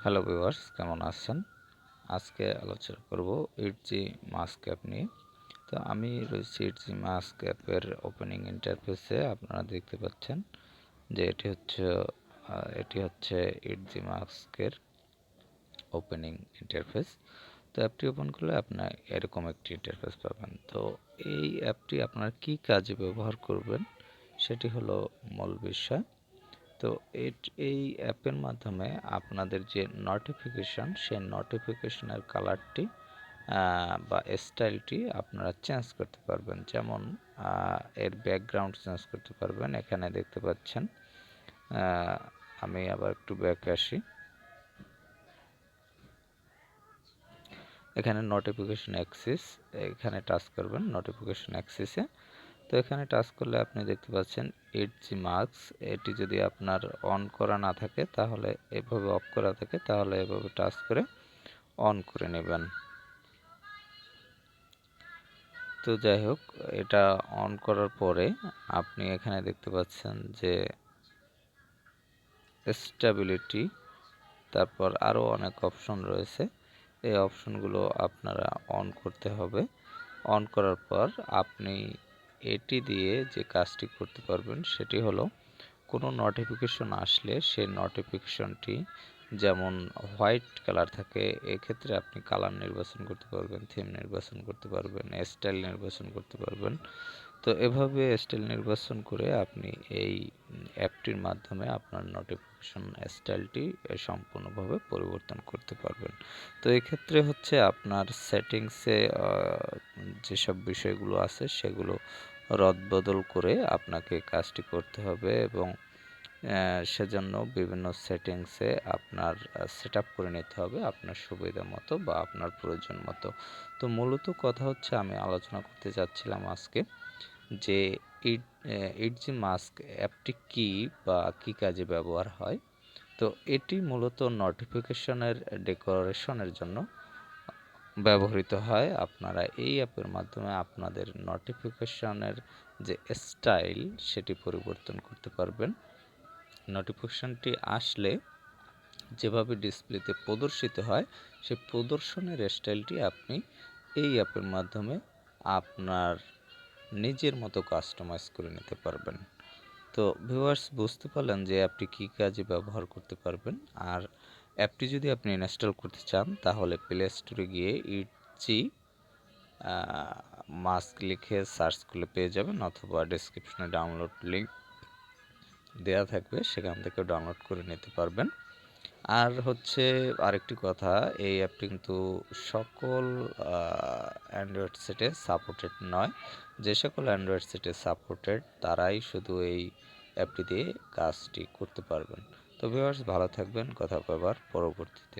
Hello viewers, কেমন আছেন? আজকে আলোচনা করব ইটজি মাস্ক অ্যাপ নিয়ে। তো আমি রয়েছি ইটজি মাস্ক অ্যাপের ওপেনিং ইন্টারফেসে। আপনারা দেখতে পাচ্ছেন যে এটি হচ্ছে ইটজি মাস্কের ওপেনিং ইন্টারফেস। তো অ্যাপটি ওপেন করলে আপনার এরকম একটি ইন্টারফেস পাবেন। তো এই অ্যাপটি আপনার কি কাজে ব্যবহার করবেন সেটি হলো মূল বিষয়। তো এই অ্যাপের মাধ্যমে আপনাদের যে নোটিফিকেশন, সেই নোটিফিকেশনের কালারটি বা স্টাইলটি আপনারা চেঞ্জ করতে পারবেন। যেমন এর ব্যাকগ্রাউন্ড চেঞ্জ করতে পারবেন। এখানে দেখতে পাচ্ছেন, আমি আবার একটু ব্যাকে আসি। এখানে নোটিফিকেশন অ্যাক্সিস, এখানে টাচ করবেন নোটিফিকেশন অ্যাক্সিসে। তো এখানে টাচ করলে আপনি দেখতে পাচ্ছেন ইটজি মাস্ক। এটি যদি আপনার অন করা না থাকে তাহলে এভাবে, অফ করা থাকে তাহলে এভাবে টাচ করে অন করে নেবেন। তো যাই হোক, এটা অন করার পরে আপনি এখানে দেখতে পাচ্ছেন যে স্টেবিলিটি, তারপর আরও অনেক অপশন রয়েছে। এই অপশনগুলো আপনারা অন করতে হবে। অন করার পর আপনি এটি দিয়ে যে কাজটি করতে পারবেন সেটি হলো, কোনো নোটিফিকেশন আসলে সেই নোটিফিকেশনটি যেমন হোয়াইট কালার থাকে, এক্ষেত্রে আপনি কালার নির্বাচন করতে পারবেন, থিম নির্বাচন করতে পারবেন, স্টাইল নির্বাচন করতে পারবেন। তো এভাবে স্টাইল নির্বাচন করে আপনি এই অ্যাপটির মাধ্যমে আপনার নোটিফিকেশন স্টাইলটি সম্পূর্ণভাবে পরিবর্তন করতে পারবেন। তো এক্ষেত্রে হচ্ছে আপনার সেটিংসে যেসব বিষয়গুলো আছে সেগুলো রদবদল করে আপনাকে কাজটি করতে হবে, এবং সেজন্য বিভিন্ন সেটিংসে আপনার সেট আপ করে নিতে হবে আপনার সুবিধা মতো বা আপনার প্রয়োজন মতো। তো মূলত কথা হচ্ছে, আমি আলোচনা করতে চাচ্ছিলাম আজকে যে ইটজি মাস্ক অ্যাপটি কী বা কী কাজে ব্যবহার হয়। তো এটি মূলত নোটিফিকেশনের ডেকোরেশনের জন্য ব্যবহৃত হয়। আপনারা এই অ্যাপের মাধ্যমে আপনাদের নোটিফিকেশনের যে স্টাইল সেটি পরিবর্তন করতে পারবেন। নোটিফিকেশনটি আসলে যেভাবে ডিসপ্লেতে প্রদর্শিত হয়, সেই প্রদর্শনের স্টাইলটি আপনি এই অ্যাপের মাধ্যমে আপনার নিজের মতো কাস্টমাইজ করে নিতে পারবেন। তো ভিউয়ার্স, বুঝতে পারলেন যে অ্যাপটি কী কাজে ব্যবহার করতে পারবেন। আর অ্যাপটি যদি আপনি ইনস্টল করতে চান তাহলে প্লে স্টোরে গিয়ে ইটজি মাস্ক লিখে সার্চ করলে পেয়ে যাবেন, অথবা ডেসক্রিপশনে ডাউনলোড লিঙ্ক দেওয়া থাকবে, সেখান থেকে ডাউনলোড করে নিতে পারবেন। আর হচ্ছে আরেকটি কথা, এই অ্যাপটি কিন্তু সকল অ্যান্ড্রয়েড সেটে সাপোর্টেড নয়। যে সকল অ্যান্ড্রয়েড সেটে সাপোর্টেড তারাই শুধু এই অ্যাপটি দিয়ে কাজটি করতে পারবেন। তো ভিউয়ার্স, ভালো থাকবেন, কথা পাবার পরবর্তীতে।